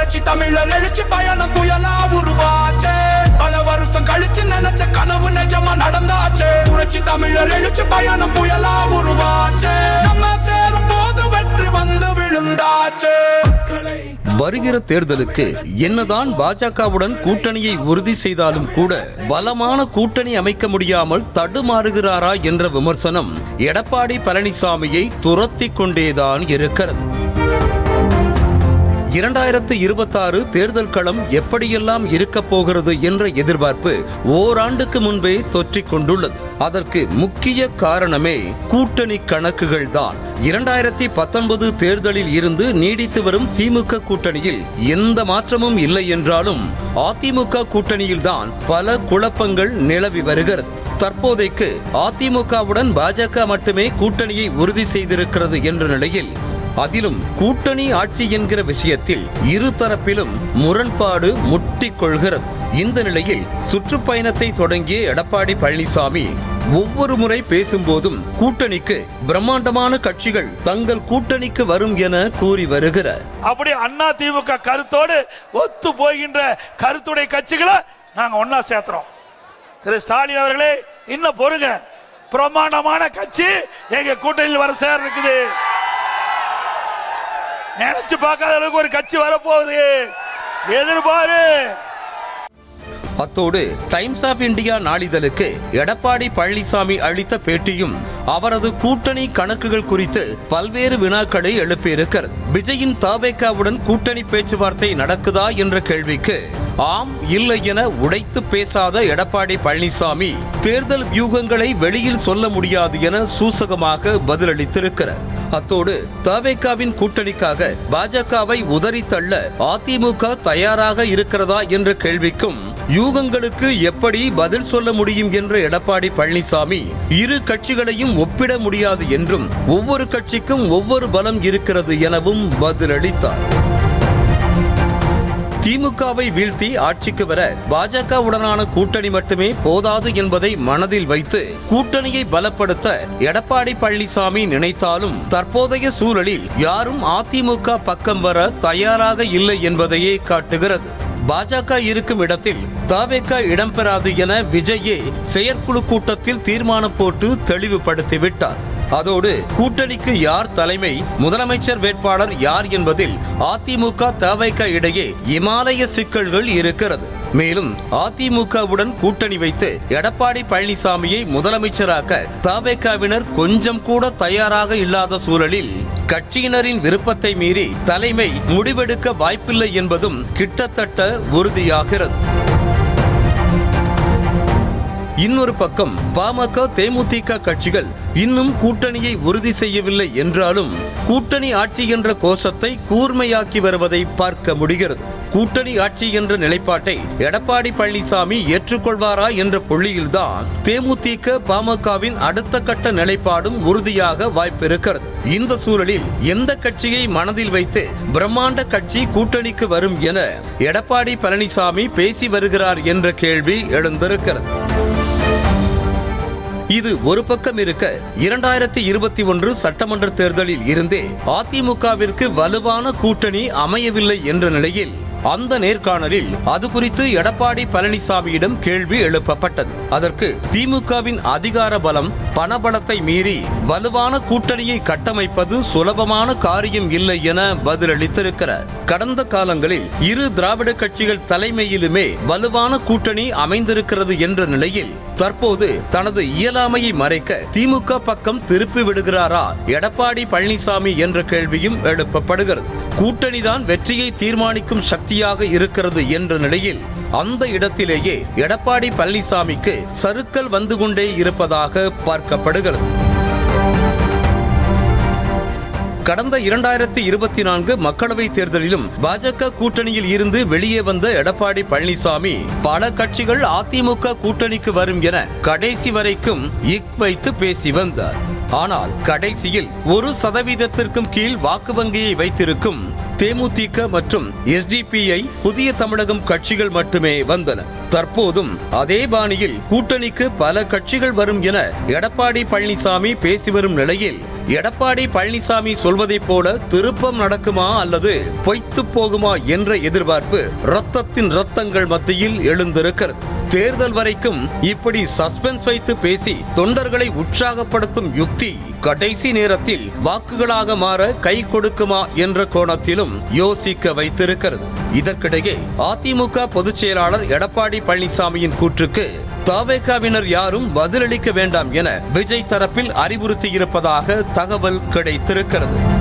புரட்சி தமிழர் எழுச்சி பயணம் புயலா உருவாச்சே. பல வருஷம் கழிச்சு நினைச்ச கனவு நிஜமா நடந்தாச்சே. புரட்சி தமிழர் எழுச்சி பயணம் புயலா உருவாச்சே. நம்ம சேரும் போது வெற்றி வந்து விழுந்தாச்சே. வருகிற தேர்தலுக்கு என்னதான் பாஜகவுடன் கூட்டணியை உறுதி செய்தாலும் கூட பலமான கூட்டணி அமைக்க முடியாமல் தடுமாறுகிறாரா என்ற விமர்சனம் எடப்பாடி பழனிசாமியை துரத்தி கொண்டேதான் இருக்கிறது. 2026 தேர்தல் களம் எப்படியெல்லாம் இருக்க போகிறது என்ற எதிர்பார்ப்பு ஓராண்டுக்கு முன்பே தொற்றிக் கொண்டுள்ளது. அதற்கு முக்கிய காரணமே கூட்டணி கணக்குகள் தான். 2019 தேர்தலில் இருந்து நீடித்து வரும் திமுக கூட்டணியில் எந்த மாற்றமும் இல்லை என்றாலும் அதிமுக கூட்டணியில்தான் பல குழப்பங்கள் நிலவி வருகிறது. தற்போதைக்கு அதிமுகவுடன் பாஜக மட்டுமே கூட்டணியை உறுதி செய்திருக்கிறது என்ற நிலையில் அதிலும் கூட்டணி ஆட்சி என்கிற விஷயத்தில் இருதரப்பிலும் முரண்பாடு முட்டிக்கொள்கிறது. இந்த நிலையில் சுற்றுப்பயணத்தை தொடங்கிய எடப்பாடி பழனிசாமி ஒவ்வொரு முறை பேசும்போதும் கூட்டணிக்கு பிரம்மாண்டமான கட்சிகள் தங்கள் கூட்டணிக்கு வரும் என கூறி வருகிறார். அப்படி அண்ணா திமுக கருத்தோடு ஒத்து போகின்ற கருத்துடைய கட்சிகளை நாங்க ஒன்னா சேர்த்துறோம். திரு ஸ்டாலின் அவர்களே இன்னும் பொறுங்க, பிரம்மாண்டமான கட்சி எங்க கூட்டணியில் வர சேர இருக்குது. நினைச்சு பார்க்காத அளவுக்கு ஒரு கட்சி வரப்போகுது, எதிர்பாரு. அத்தோடு டைம்ஸ் ஆஃப் இந்தியா நாளிதழுக்கு எடப்பாடி பழனிசாமி அளித்த பேட்டியும் அவரது கூட்டணி கணக்குகள் குறித்து பல்வேறு வினாக்களை எழுப்பியிருக்கிறது. விஜயின் தவேகாவுடன் கூட்டணி பேச்சுவார்த்தை நடக்குதா என்ற கேள்விக்கு ஆம் இல்லை என உடைத்து பேசாத எடப்பாடி பழனிசாமி தேர்தல் வியூகங்களை வெளியில் சொல்ல முடியாது என சூசகமாக பதிலளித்திருக்கிறார். அத்தோடு தவேகாவின் கூட்டணிக்காக பாஜகவை உதறி தள்ள அதிமுக தயாராக இருக்கிறதா என்ற கேள்விக்கும் யூகங்களுக்கு எப்படி பதில் சொல்ல முடியும் என்ற எடப்பாடி பழனிசாமி இரு கட்சிகளையும் ஒப்பிட முடியாது என்றும் ஒவ்வொரு கட்சிக்கும் ஒவ்வொரு பலம் இருக்கிறது எனவும் பதிலளித்தார். திமுகவை வீழ்த்தி ஆட்சிக்கு வர பாஜகவுடனான கூட்டணி மட்டுமே போதாது என்பதை மனதில் வைத்து கூட்டணியை பலப்படுத்த எடப்பாடி பழனிசாமி நினைத்தாலும் தற்போதைய சூழலில் யாரும் அதிமுக பக்கம் வர தயாராக இல்லை என்பதையே காட்டுகிறது. பாஜக இருக்கும் இடத்தில் தவேக இடம்பெறாது என விஜயே செயற்குழு கூட்டத்தில் தீர்மானம் போட்டு தெளிவுபடுத்திவிட்டார். அதோடு கூட்டணிக்கு யார் தலைமை, முதலமைச்சர் வேட்பாளர் யார் என்பதில் அதிமுக தவேக இடையே இமாலய சிக்கல்கள் இருக்கிறது. மேலும் அதிமுகவுடன் கூட்டணி வைத்து எடப்பாடி பழனிசாமியை முதலமைச்சராக்க தவேகவினர் கொஞ்சம் கூட தயாராக இல்லாத சூழலில் கட்சியினரின் விருப்பத்தை மீறி தலைமை முடிவெடுக்க வாய்ப்பில்லை என்பதும் கிட்டத்தட்ட உறுதியாகிறது. இன்னொரு பக்கம் பாமக தேமுதிக கட்சிகள் இன்னும் கூட்டணியை உறுதி செய்யவில்லை என்றாலும் கூட்டணி ஆட்சி என்ற கோஷத்தை கூர்மையாக்கி வருவதை பார்க்க முடிகிறது. கூட்டணி ஆட்சி என்ற நிலைப்பாட்டை எடப்பாடி பழனிசாமி ஏற்றுக்கொள்வாரா என்ற புள்ளியில்தான் தேமுதிக பாமகவின் அடுத்த கட்ட நிலைப்பாடும் உறுதியாக வாய்ப்பிருக்கிறது. இந்த சூழலில் எந்த கட்சியை மனதில் வைத்து பிரம்மாண்ட கட்சி கூட்டணிக்கு வரும் என எடப்பாடி பழனிசாமி பேசி வருகிறார் என்ற கேள்வி எழுந்திருக்கிறது. இது ஒரு பக்கம் இருக்க 2021 சட்டமன்ற தேர்தலில் இருந்தே அதிமுகவிற்கு வலுவான கூட்டணி அமையவில்லை என்ற நிலையில் அந்த நேர்காணலில் அது குறித்து எடப்பாடி பழனிசாமியிடம் கேள்வி எழுப்பப்பட்டது. அதற்கு திமுகவின் அதிகார பலம், பணபலத்தை மீறி வலுவான கூட்டணியை கட்டமைப்பது சுலபமான காரியம் இல்லை என பதிலளித்திருக்கிறார். கடந்த காலங்களில் இரு திராவிட கட்சிகள் தலைமையிலுமே வலுவான கூட்டணி அமைந்திருக்கிறது என்ற நிலையில் தற்போது தனது இயலாமையை மறைக்க திமுக பக்கம் திருப்பி விடுகிறாரா எடப்பாடி பழனிசாமி என்ற கேள்வியும் எழுப்பப்படுகிறது. கூட்டணிதான் வெற்றியை தீர்மானிக்கும் சக்தியாக இருக்கிறது என்ற நிலையில் அந்த இடத்திலேயே எடப்பாடி பழனிசாமிக்கு சறுக்கல் வந்து கொண்டே இருப்பதாக பார்க்கப்படுகிறது. கடந்த 2024 மக்களவைத் தேர்தலிலும் பாஜக கூட்டணியில் இருந்து வெளியே வந்த எடப்பாடி பழனிசாமி பல கட்சிகள் அதிமுக கூட்டணிக்கு வரும் என கடைசி வரைக்கும் வைத்து பேசி வந்தார். ஆனால் கடைசியில் 1% கீழ் வாக்கு வங்கியை வைத்திருக்கும் தேமுதிக மற்றும் எஸ்டிபிஐ புதிய தமிழகம் கட்சிகள் மட்டுமே வந்தன. தற்போதும் அதே பாணியில் கூட்டணிக்கு பல கட்சிகள் வரும் என எடப்பாடி பழனிசாமி பேசி வரும் நிலையில் எடப்பாடி பழனிசாமி சொல்வதைப் போல திருப்பம் நடக்குமா அல்லது பொய்த்து போகுமா என்ற எதிர்பார்ப்பு ரத்தங்கள் மத்தியில் எழுந்திருக்கிறது. தேர்தல் வரைக்கும் இப்படி சஸ்பென்ஸ் வைத்து பேசி தொண்டர்களை உற்சாகப்படுத்தும் யுக்தி கடைசி நேரத்தில் வாக்குகளாக மாற கை கொடுக்குமா என்ற கோணத்திலும் யோசிக்க வைத்திருக்கிறது. இதற்கிடையே அதிமுக பொதுச் செயலாளர் எடப்பாடி பழனிசாமியின் கூற்றுக்கு தவேகாவினர் யாரும் பதிலளிக்க வேண்டாம் என விஜய் தரப்பில் அறிவுறுத்தியிருப்பதாக தகவல் கிடைத்திருக்கிறது.